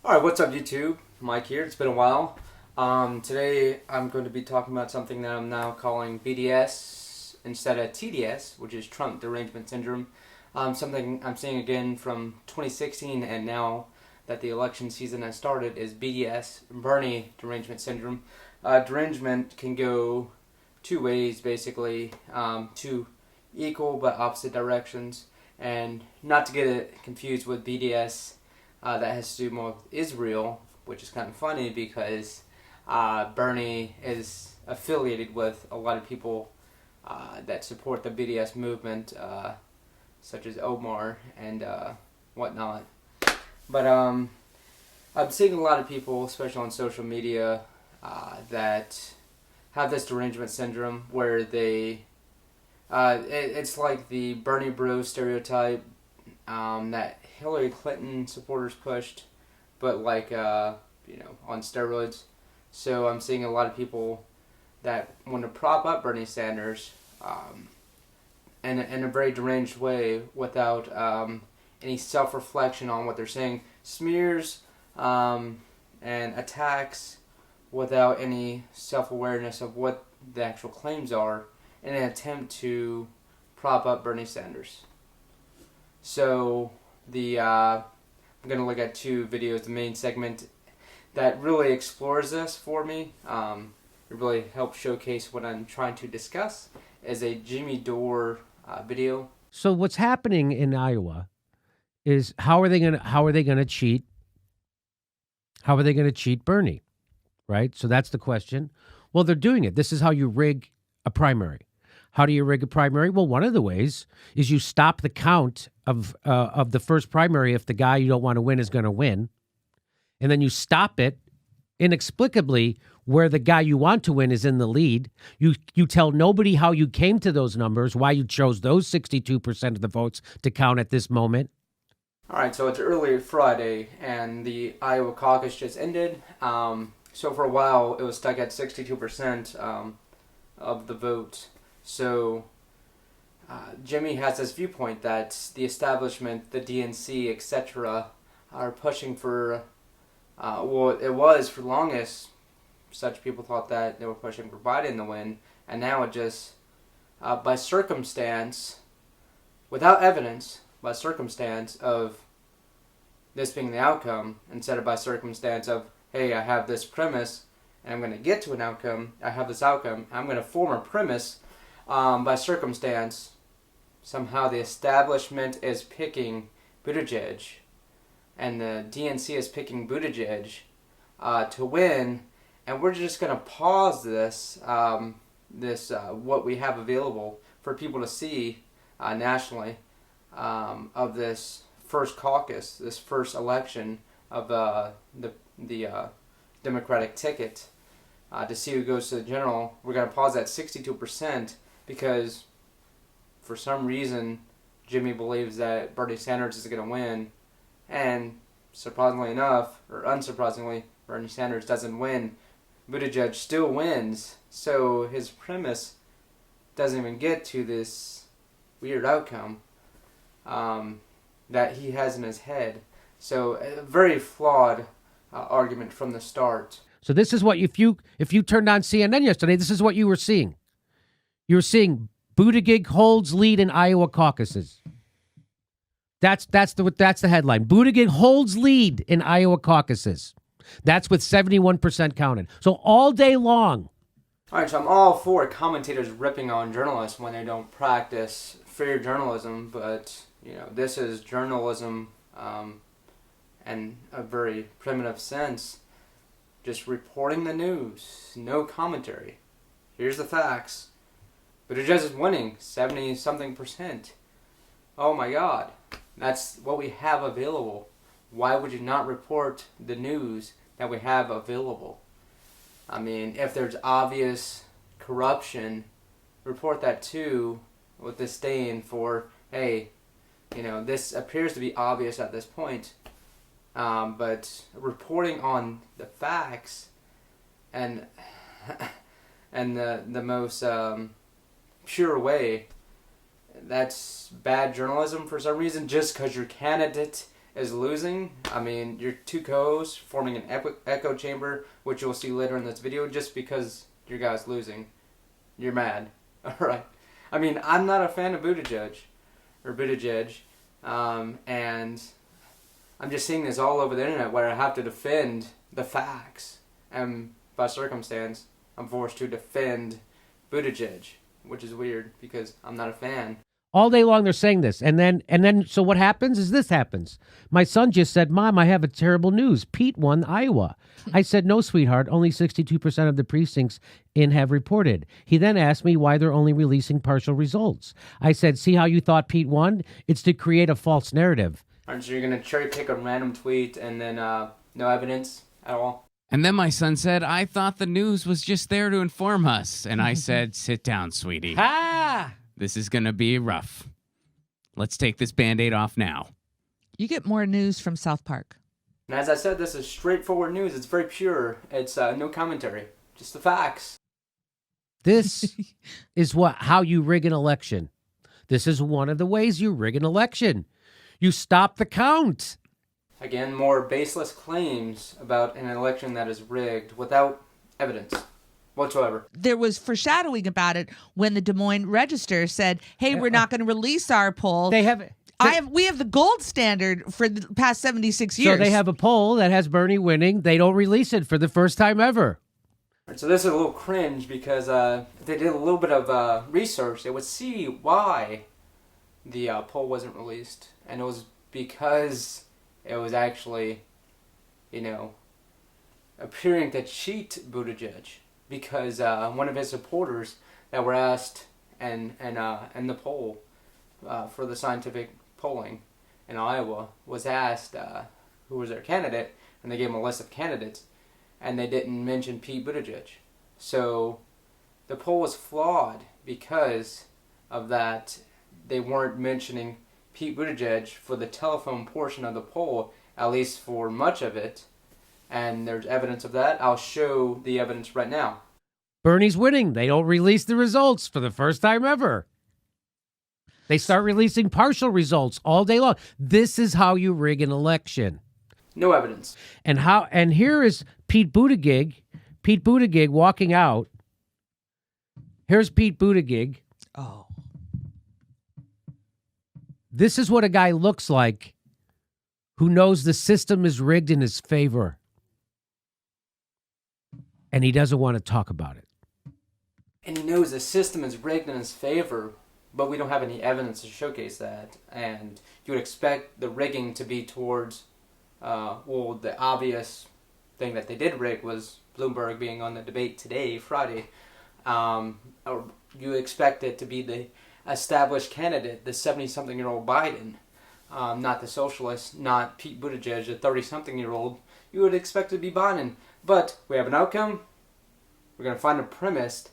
Alright, what's up YouTube? Mike here. It's been a while. Today I'm going to be talking about something that I'm now calling BDS instead of TDS, which is Trump Derangement Syndrome. Something I'm seeing again from 2016 and now that the election season has started is BDS, Bernie Derangement Syndrome. Derangement can go two ways basically, two equal but opposite directions, and not to get it confused with BDS. That has to do more with Israel, which is kind of funny because Bernie is affiliated with a lot of people that support the BDS movement, such as Omar and whatnot. But I'm seeing a lot of people, especially on social media, that have this derangement syndrome where it's like the Bernie bro stereotype that Hillary Clinton supporters pushed, but on steroids. So I'm seeing a lot of people that want to prop up Bernie Sanders in a very deranged way without any self-reflection on what they're saying. Smears and attacks without any self-awareness of what the actual claims are in an attempt to prop up Bernie Sanders. So I'm going to look at two videos. The main segment that really explores this for me, it really helps showcase what I'm trying to discuss, is a Jimmy Dore video. So what's happening in Iowa is how are they going to cheat? How are they going to cheat Bernie? Right? So that's the question. Well, they're doing it. This is how you rig a primary. How do you rig a primary? Well, one of the ways is you stop the count of the first primary if the guy you don't want to win is going to win, and then you stop it inexplicably where the guy you want to win is in the lead. You tell nobody how you came to those numbers, why you chose those 62% of the votes to count at this moment. All right, so it's early Friday, and the Iowa caucus just ended. So for a while, it was stuck at 62% of the vote. So Jimmy has this viewpoint that the establishment, the DNC, etc., are pushing for, it was for the longest, such people thought that they were pushing for Biden to win, and now it just, by circumstance, without evidence, by circumstance of this being the outcome, instead of by circumstance of, hey, I have this premise, and I'm going to get to an outcome, I have this outcome, I'm going to form a premise. By circumstance, somehow the establishment is picking Buttigieg, and the DNC is picking Buttigieg to win, and we're just going to pause this, what we have available for people to see nationally of this first caucus, this first election of the Democratic ticket to see who goes to the general. We're going to pause at 62%. Because for some reason Jimmy believes that Bernie Sanders is going to win, and surprisingly enough, or unsurprisingly, Bernie Sanders doesn't win. Buttigieg still wins, so his premise doesn't even get to this weird outcome that he has in his head. So a very flawed argument from the start. So this is what if you turned on CNN yesterday, this is what you were seeing. You're seeing Buttigieg holds lead in Iowa caucuses. That's the headline. Buttigieg holds lead in Iowa caucuses. That's with 71% counted. So all day long. All right, so I'm all for commentators ripping on journalists when they don't practice fair journalism, but this is journalism in a very primitive sense. Just reporting the news, no commentary. Here's the facts. Buttigieg is winning 70-something%. Oh my God. That's what we have available. Why would you not report the news that we have available? I mean, if there's obvious corruption, report that too with disdain for, hey, this appears to be obvious at this point. But reporting on the facts and the most pure way, that's bad journalism for some reason, just because your candidate is losing, I mean, your two co-hosts forming an echo chamber, which you'll see later in this video, just because your guy's losing. You're mad. Alright. I mean, I'm not a fan of Buttigieg. And I'm just seeing this all over the internet where I have to defend the facts. And by circumstance, I'm forced to defend Buttigieg, which is weird because I'm not a fan. All day long they're saying this. And then so what happens is this happens. My son just said, Mom, I have a terrible news. Pete won Iowa. I said, no, sweetheart, only 62% of the precincts have reported. He then asked me why they're only releasing partial results. I said, see how you thought Pete won? It's to create a false narrative. Aren't you going to cherry pick a random tweet and then no evidence at all? And then my son said, I thought the news was just there to inform us. And I said, sit down, sweetie. Ha! This is going to be rough. Let's take this Band-Aid off now. You get more news from South Park. And as I said, this is straightforward news. It's very pure. It's no commentary. Just the facts. This is how you rig an election. This is one of the ways you rig an election. You stop the count. Again, more baseless claims about an election that is rigged without evidence whatsoever. There was foreshadowing about it when the Des Moines Register said, hey, we're not going to release our poll. We have the gold standard for the past 76 years. So they have a poll that has Bernie winning. They don't release it for the first time ever. So this is a little cringe because if they did a little bit of research, they would see why the poll wasn't released. And it was because it was actually, appearing to cheat Buttigieg. Because one of his supporters that were asked in the poll for the scientific polling in Iowa was asked who was their candidate, and they gave him a list of candidates, and they didn't mention Pete Buttigieg. So the poll was flawed because of that. They weren't mentioning Pete Buttigieg for the telephone portion of the poll, at least for much of it. And there's evidence of that. I'll show the evidence right now. Bernie's winning. They don't release the results for the first time ever. They start releasing partial results all day long. This is how you rig an election. No evidence. And here is Pete Buttigieg. Pete Buttigieg walking out. Here's Pete Buttigieg. Oh. This is what a guy looks like who knows the system is rigged in his favor. And he doesn't want to talk about it. And he knows the system is rigged in his favor, but we don't have any evidence to showcase that. And you would expect the rigging to be towards, the obvious thing that they did rig was Bloomberg being on the debate today, Friday. Or you expect it to be the established candidate, the 70-something-year-old Biden, not the socialist, not Pete Buttigieg, a 30-something-year-old. You would expect it to be Biden. But we have an outcome. We're going to find a premise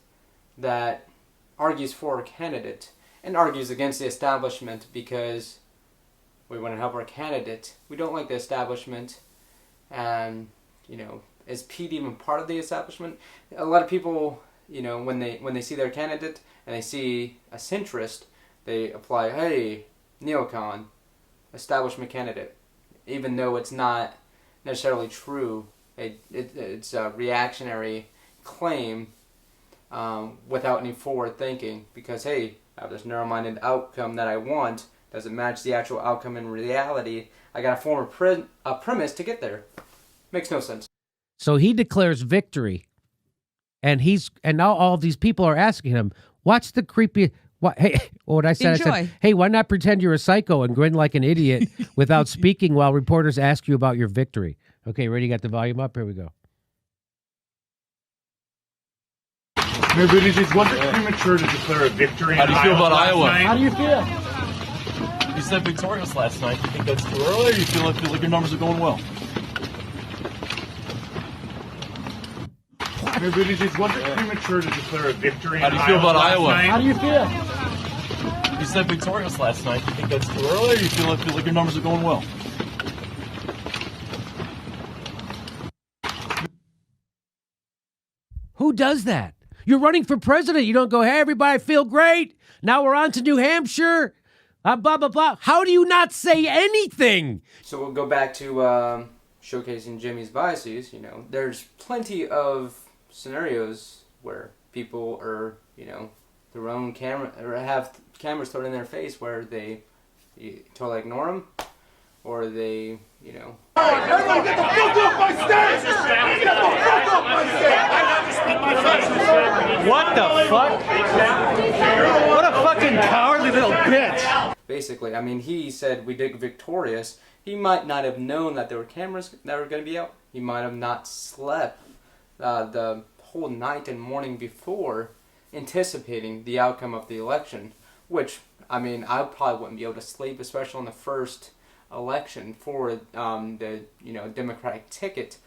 that argues for a candidate and argues against the establishment because we want to help our candidate. We don't like the establishment. And, is Pete even part of the establishment? A lot of people, when they see their candidate and they see a centrist, they apply, hey, neocon, establishment candidate, even though it's not necessarily true. It's a reactionary claim without any forward thinking because, hey, I have this narrow-minded outcome that I want. Doesn't match the actual outcome in reality. I got to form a premise to get there. Makes no sense. So he declares victory, and now all of these people are asking him, "What's the creepy? What I said? Enjoy. I said, hey, why not pretend you're a psycho and grin like an idiot without speaking while reporters ask you about your victory?" Okay, ready? Got the volume up? Here we go. Mayor Buttigieg, was it premature to declare a victory? How do you feel about Iowa? How do you feel? You said victorious last night. You think that's too early, or you feel like your numbers are going well? Mayor Buttigieg, was it premature to declare a victory? How do you feel about Iowa? How do you feel? You said victorious last night. You think that's too early, or you feel like your numbers are going well? Who does that? You're running for president. You don't go, hey, everybody, I feel great. Now we're on to New Hampshire. blah, blah, blah. How do you not say anything? So we'll go back to showcasing Jimmy's biases. You know, there's plenty of scenarios where people are, you know, their own camera or have cameras thrown in their face where they totally ignore them, or they, you know. Everybody get the fuck off my stage! Get the fuck off my stage! What the fuck? What a fucking cowardly little bitch! Basically, I mean, he said we did victorious. He might not have known that there were cameras that were going to be out. He might have not slept the whole night and morning before, anticipating the outcome of the election. Which, I mean, I probably wouldn't be able to sleep, especially on the first election for the, you know, Democratic ticket.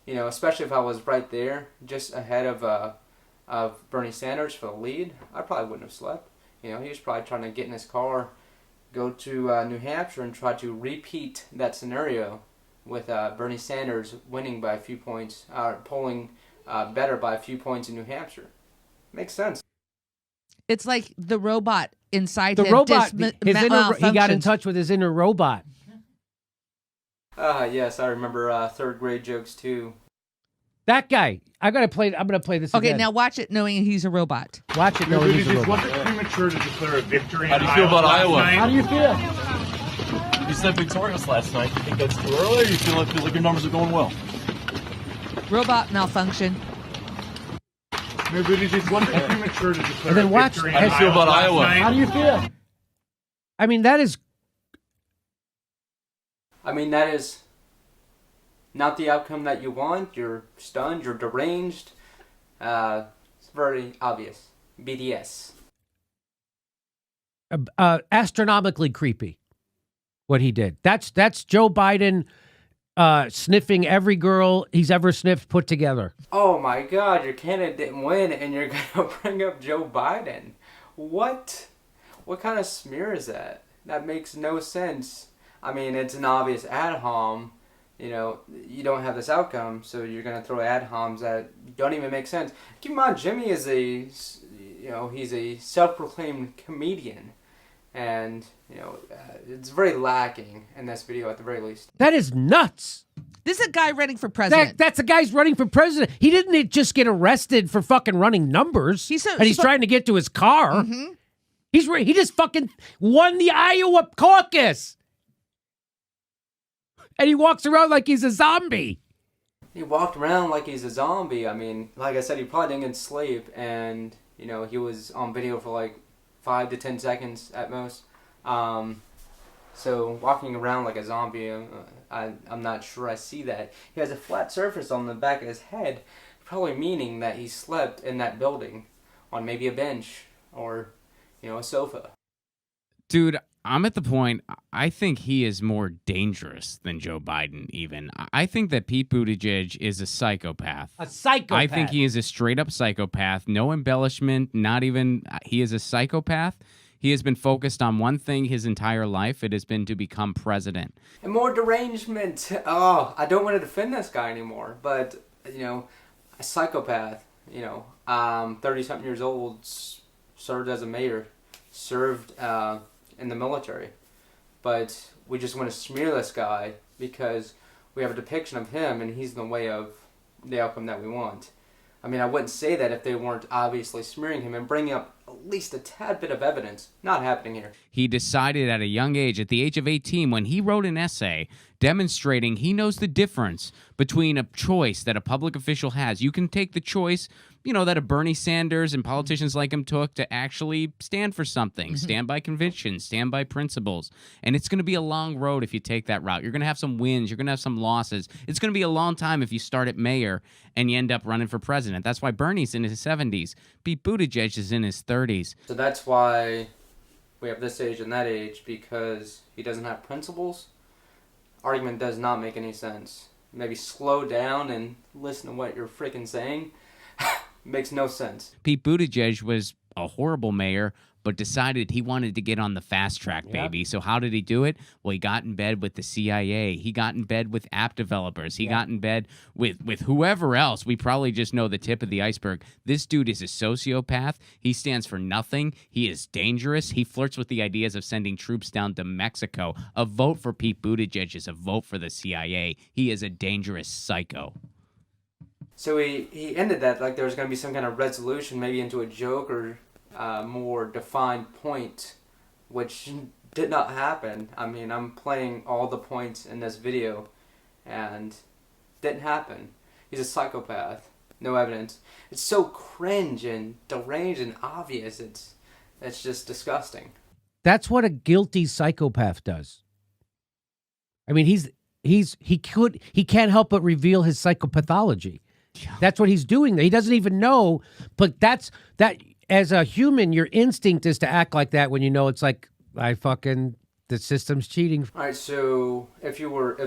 You know, especially if I was right there, just ahead of Bernie Sanders for the lead. I probably wouldn't have slept. You know, he was probably trying to get in his car, go to New Hampshire, and try to repeat that scenario with Bernie Sanders winning by a few points, polling better by a few points in New Hampshire. Makes sense. It's like the robot inside the him. Robot, he got in touch with his inner robot. Yes, I remember third grade jokes too. That guy. I'm gonna play this again. Okay, now watch it knowing he's a robot. Watch it knowing he's a Was robot. it premature to declare a victory? How do you feel about Iowa? How do you feel? You said victorious last night. You think that's too early, or you feel like your numbers are going well? Robot malfunction. Maybe it was premature to declare And then watch. a victory. How do you feel about Iowa? How do you feel? I mean, that is. I mean, that is not the outcome that you want. You're stunned. You're deranged. It's very obvious. BDS. Astronomically creepy. What he did. That's Joe Biden sniffing every girl he's ever sniffed put together. Oh my God, your candidate didn't win, and you're gonna bring up Joe Biden. What? What kind of smear is that? That makes no sense. I mean, it's an obvious ad hom. You know, you don't have this outcome, so you're gonna throw ad homs that don't even make sense. Keep in mind, Jimmy is he's a self-proclaimed comedian, and it's very lacking in this video at the very least. That is nuts. This is a guy running for president. That's a guy's running for president. He didn't just get arrested for fucking running numbers. He's trying to get to his car. Mm-hmm. He just fucking won the Iowa caucus. And he walks around like he's a zombie. He walked around like he's a zombie. I mean, like I said, he probably didn't get sleep, and he was on video for like 5 to 10 seconds at most. So walking around like a zombie, I'm not sure I see that. He has a flat surface on the back of his head, probably meaning that he slept in that building on maybe a bench or a sofa. Dude, I'm at the point, I think he is more dangerous than Joe Biden even. I think that Pete Buttigieg is a psychopath. A psychopath. I think he is a straight-up psychopath. No embellishment, not even... He is a psychopath. He has been focused on one thing his entire life. It has been to become president. And more derangement. Oh, I don't want to defend this guy anymore, but, a psychopath, 30-something years old, served as a mayor, served... in the military, but we just want to smear this guy because we have a depiction of him and he's in the way of the outcome that we want. I mean, I wouldn't say that if they weren't obviously smearing him and bringing up at least a tad bit of evidence. Not happening here. He decided at a young age, at the age of 18, when he wrote an essay demonstrating he knows the difference between a choice that a public official has. You can take the choice, that a Bernie Sanders and politicians like him took to actually stand for something, stand by convictions, stand by principles. And it's going to be a long road if you take that route. You're going to have some wins. You're going to have some losses. It's going to be a long time if you start at mayor and you end up running for president. That's why Bernie's in his 70s. Pete Buttigieg is in his 30s. So that's why we have this age and that age, because he doesn't have principles. Argument does not make any sense. Maybe slow down and listen to what you're freaking saying. Makes no sense. Pete Buttigieg was a horrible mayor, but decided he wanted to get on the fast track, baby. So how did he do it? Well, he got in bed with the CIA. He got in bed with app developers. He got in bed with whoever else. We probably just know the tip of the iceberg. This dude is a sociopath. He stands for nothing. He is dangerous. He flirts with the ideas of sending troops down to Mexico. A vote for Pete Buttigieg is a vote for the CIA. He is a dangerous psycho. So he ended that like there was going to be some kind of resolution, maybe into a joke or more defined point, which did not happen. I mean, I'm playing all the points in this video, and didn't happen. He's a psychopath. No evidence. It's so cringe and deranged and obvious. It's just disgusting. That's what a guilty psychopath does. I mean, he can't help but reveal his psychopathology. That's what he's doing. He doesn't even know, but that as a human, your instinct is to act like that when you know it's like the system's cheating. All right, so if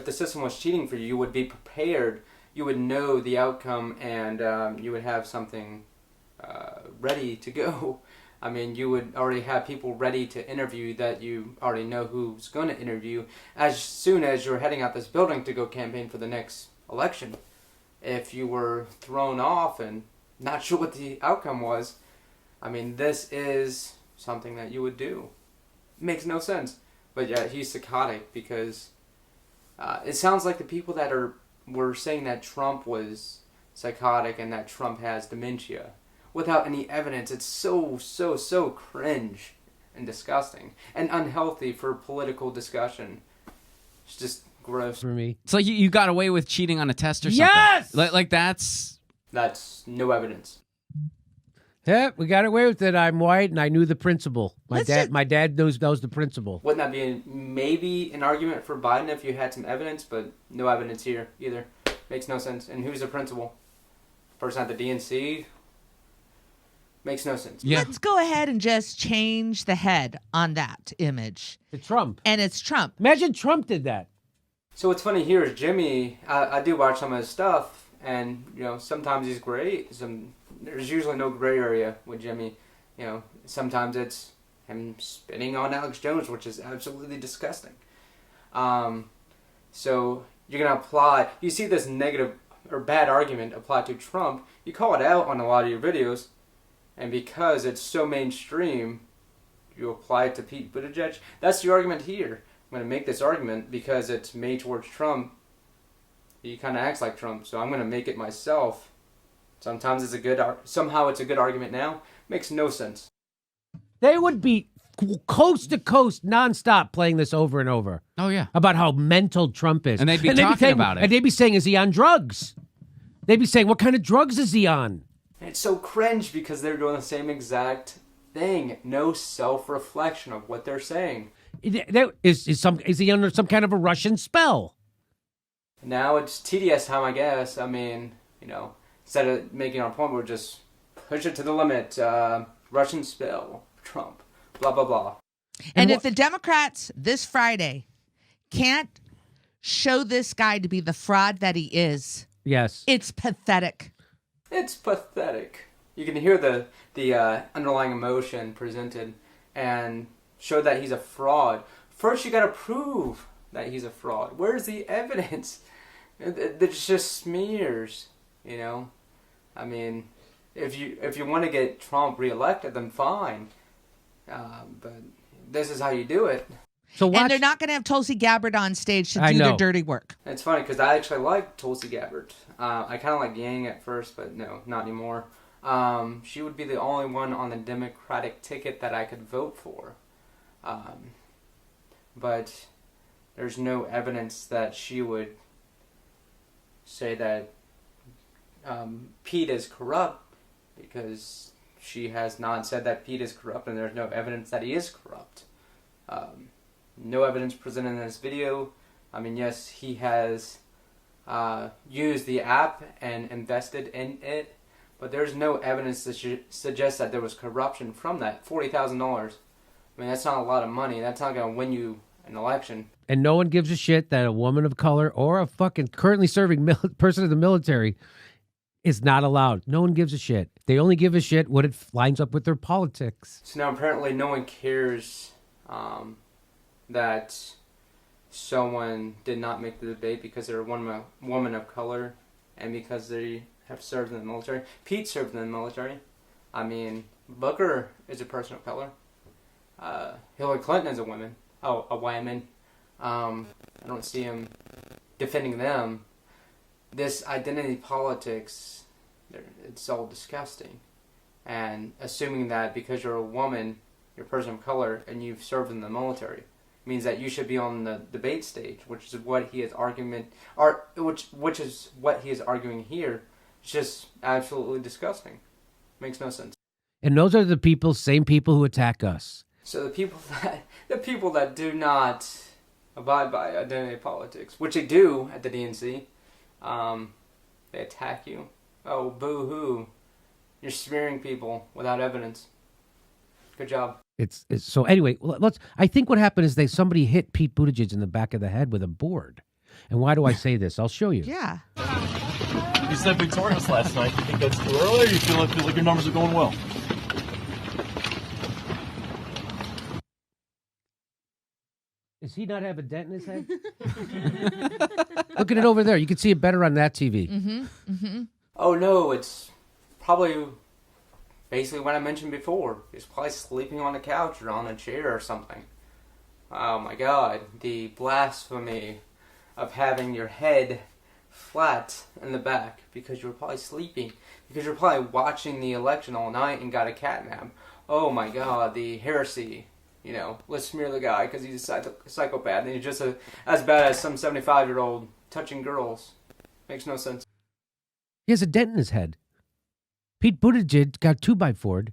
the system was cheating for you, you would be prepared. You would know the outcome, and you would have something ready to go. I mean, you would already have people ready to interview that you already know who's going to interview as soon as you're heading out this building to go campaign for the next election. If you were thrown off and not sure what the outcome was, I mean, this is something that you would do. It makes no sense. But yeah, he's psychotic because it sounds like the people that were saying that Trump was psychotic and that Trump has dementia without any evidence. It's so cringe and disgusting and unhealthy for political discussion. It's just gross for me. It's like you got away with cheating on a test or something. Yes! Like that's no evidence. Yeah, we got away with it. I'm white and I knew the principal. My dad knows the principal. Wouldn't that be maybe an argument for Biden if you had some evidence, but no evidence here either. Makes no sense. And who's the principal? Person at the DNC? Makes no sense. Yeah. Let's go ahead and just change the head on that image. It's Trump. And it's Trump. Imagine Trump did that. So what's funny here is Jimmy, I do watch some of his stuff, and, sometimes he's great. There's usually no gray area with Jimmy. Sometimes it's him spitting on Alex Jones, which is absolutely disgusting. So you're going to apply, you see this negative or bad argument applied to Trump, you call it out on a lot of your videos, and because it's so mainstream, you apply it to Pete Buttigieg. That's the argument here. I'm going to make this argument because it's made towards Trump. He kind of acts like Trump, so I'm going to make it myself. Sometimes somehow it's a good argument now. Makes no sense. They would be coast to coast, nonstop, playing this over and over. Oh, yeah. About how mental Trump is. And they'd be talking about it. And they'd be saying, is he on drugs? They'd be saying, what kind of drugs is he on? And it's so cringe because they're doing the same exact thing. No self-reflection of what they're saying. Is he under some kind of a Russian spell? Now it's TDS time, I guess. I mean, instead of making our point, we'll just push it to the limit. Russian spell, Trump, blah, blah, blah. And if the Democrats this Friday can't show this guy to be the fraud that he is, yes, it's pathetic. It's pathetic. You can hear the underlying emotion presented and show that he's a fraud. First, you got to prove that he's a fraud. Where's the evidence? There's just smears, I mean, if you want to get Trump reelected, then fine. But this is how you do it. And they're not going to have Tulsi Gabbard on stage to do their dirty work. It's funny because I actually like Tulsi Gabbard. I kind of like Yang at first, but no, not anymore. She would be the only one on the Democratic ticket that I could vote for. But there's no evidence that she would say that Pete is corrupt, because she has not said that Pete is corrupt, and there's no evidence that he is corrupt. No evidence presented in this video. I mean, yes, he has used the app and invested in it, but there's no evidence to suggest that there was corruption from that. $40,000. I mean, that's not a lot of money. That's not going to win you an election. And no one gives a shit that a woman of color or a fucking currently serving person in the military is not allowed. No one gives a shit. They only give a shit what it lines up with their politics. So now apparently no one cares that someone did not make the debate because they're a woman of color and because they have served in the military. Pete served in the military. I mean, Booker is a person of color. Hillary Clinton is a woman. Oh, a woman. I don't see him defending them. This identity politics, it's all disgusting. And assuming that because you're a woman, you're a person of color, and you've served in the military, means that you should be on the debate stage, which is what he is which is what he is arguing here. It's just absolutely disgusting. Makes no sense. And those are the same people who attack us. So the people that do not abide by identity politics, which they do at the DNC, they attack you. Oh, boo-hoo. You're smearing people without evidence. Good job. It's so anyway, I think what happened is somebody hit Pete Buttigieg in the back of the head with a board. And why do I say this? I'll show you. Yeah. You said victorious last night. You think that's too early, or you feel like your numbers are going well? Does he not have a dent in his head? Look at it over there. You can see it better on that TV. Mm-hmm. Mm-hmm. Oh, no, it's probably basically what I mentioned before. He's probably sleeping on the couch or on a chair or something. Oh, my God. The blasphemy of having your head flat in the back because you were probably sleeping. Because you're probably watching the election all night and got a cat nap. Oh, my God. The heresy. You know, let's smear the guy because he's a psychopath and he's just as bad as some 75-year-old touching girls. Makes no sense. He has a dent in his head. Pete Buttigieg got 2x4'd.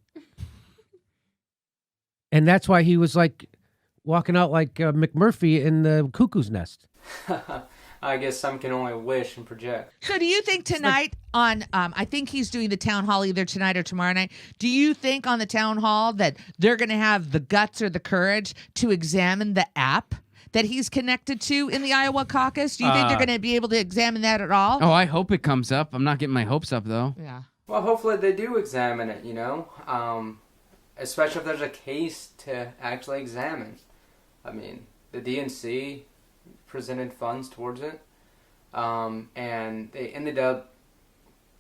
And that's why he was like walking out like McMurphy in the cuckoo's nest. I guess some can only wish and project. So do you think tonight on, I think he's doing the town hall either tonight or tomorrow night. Do you think on the town hall that they're going to have the guts or the courage to examine the app that he's connected to in the Iowa caucus? Do you think they're going to be able to examine that at all? Oh, I hope it comes up. I'm not getting my hopes up, though. Yeah. Well, hopefully they do examine it, you know, especially if there's a case to actually examine. I mean, the DNC presented funds towards it, and they ended up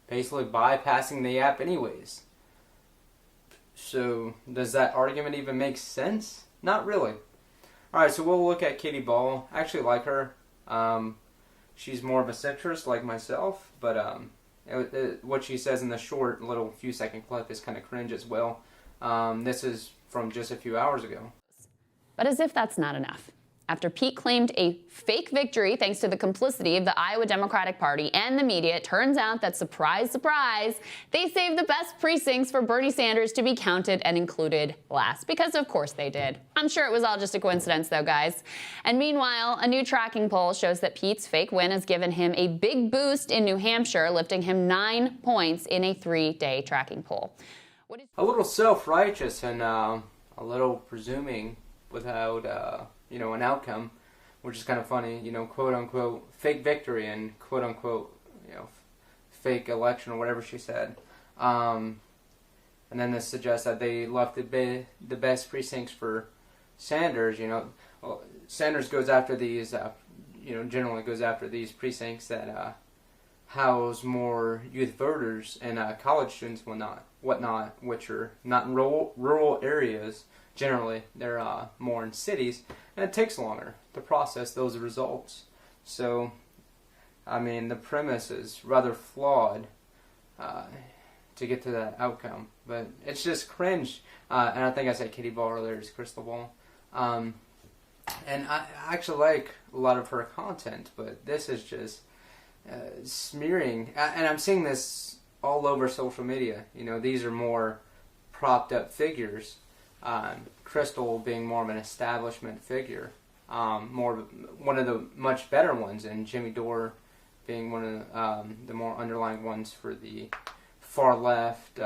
basically bypassing the app anyways. So does that argument even make sense? Not really. Alright, so we'll look at Katie Ball. I actually like her. She's more of a centrist like myself, but what she says in the short little few second clip is kind of cringe as well. This is from just a few hours ago. But as if that's not enough. After Pete claimed a fake victory thanks to the complicity of the Iowa Democratic Party and the media, it turns out that, surprise, surprise, they saved the best precincts for Bernie Sanders to be counted and included last. Because of course they did. I'm sure it was all just a coincidence though, guys. And meanwhile, a new tracking poll shows that Pete's fake win has given him a big boost in New Hampshire, lifting him 9 points in a 3-day tracking poll. A little self-righteous and a little presuming without an outcome, which is kind of funny, quote unquote fake victory and quote unquote, fake election or whatever she said. And then this suggests that they left the best precincts for Sanders. Well, Sanders goes after these, generally goes after these precincts that house more youth voters and college students, whatnot, which are not in rural areas. Generally, they're more in cities, and it takes longer to process those results. So, I mean, the premise is rather flawed to get to that outcome. But it's just cringe. And I think I said Katie Ball earlier, it's Crystal Ball. And I actually like a lot of her content, but this is just smearing. And I'm seeing this all over social media. These are more propped up figures. Crystal being more of an establishment figure, one of the much better ones, and Jimmy Dore being one of the more underlying ones for the far left.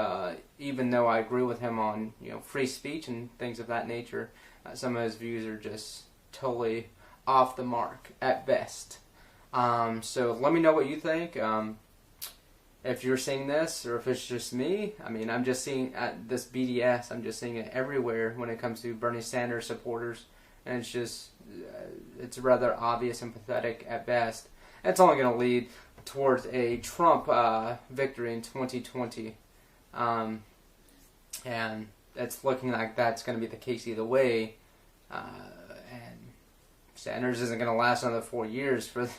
Even though I agree with him on free speech and things of that nature, some of his views are just totally off the mark at best. So let me know what you think. if you're seeing this or if it's just me, I mean, I'm just seeing at this BDS. I'm just seeing it everywhere when it comes to Bernie Sanders supporters, and it's just it's rather obvious and pathetic at best. It's only going to lead towards a Trump victory in 2020, and it's looking like that's going to be the case either way. And Sanders isn't going to last another 4 years for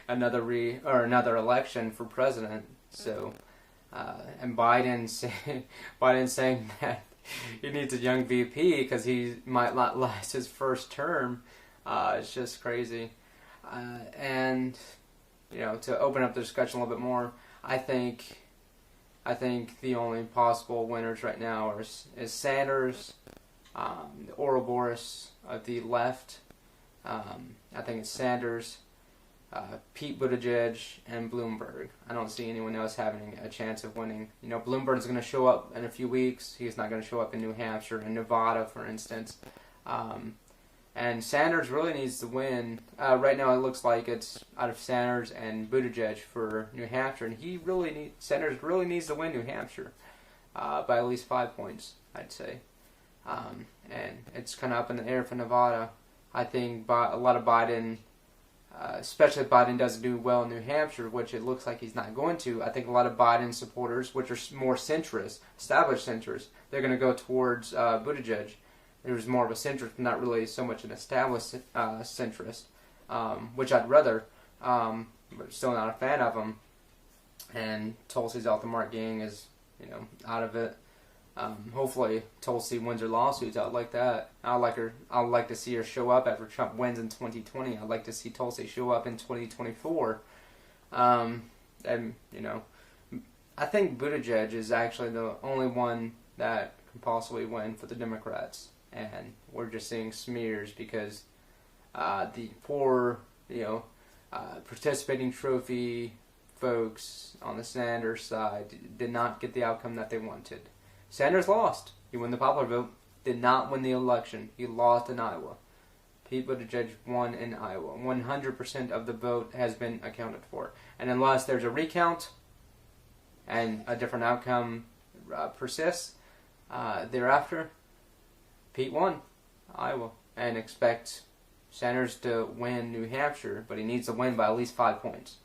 another election for president. So, and Biden's saying that he needs a young VP because he might not last his first term. It's just crazy. And to open up the discussion a little bit more, I think the only possible winners right now is Sanders, the Ouroboros of the left. I think it's Sanders, Pete Buttigieg, and Bloomberg. I don't see anyone else having a chance of winning. Bloomberg's going to show up in a few weeks. He's not going to show up in New Hampshire and Nevada, for instance. And Sanders really needs to win. Right now, it looks like it's out of Sanders and Buttigieg for New Hampshire, and Sanders really needs to win New Hampshire by at least 5 points, I'd say. And it's kind of up in the air for Nevada. I think a lot of Biden, especially if Biden doesn't do well in New Hampshire, which it looks like he's not going to, I think a lot of Biden supporters, which are more centrist, established centrists, they're going to go towards Buttigieg. There's more of a centrist, not really so much an established centrist, which I'd rather, but still not a fan of him. And Tulsi's out the mark gang is, out of it. Hopefully Tulsi wins her lawsuits. I'd like that. I'd like to see her show up after Trump wins in 2020. I'd like to see Tulsi show up in 2024. And I think Buttigieg is actually the only one that can possibly win for the Democrats. And we're just seeing smears because the poor, participating trophy folks on the Sanders side did not get the outcome that they wanted. Sanders lost. He won the popular vote. Did not win the election. He lost in Iowa. Pete Buttigieg won in Iowa. 100% of the vote has been accounted for. And unless there's a recount and a different outcome persists thereafter, Pete won Iowa. And expect Sanders to win New Hampshire, but he needs to win by at least 5 points.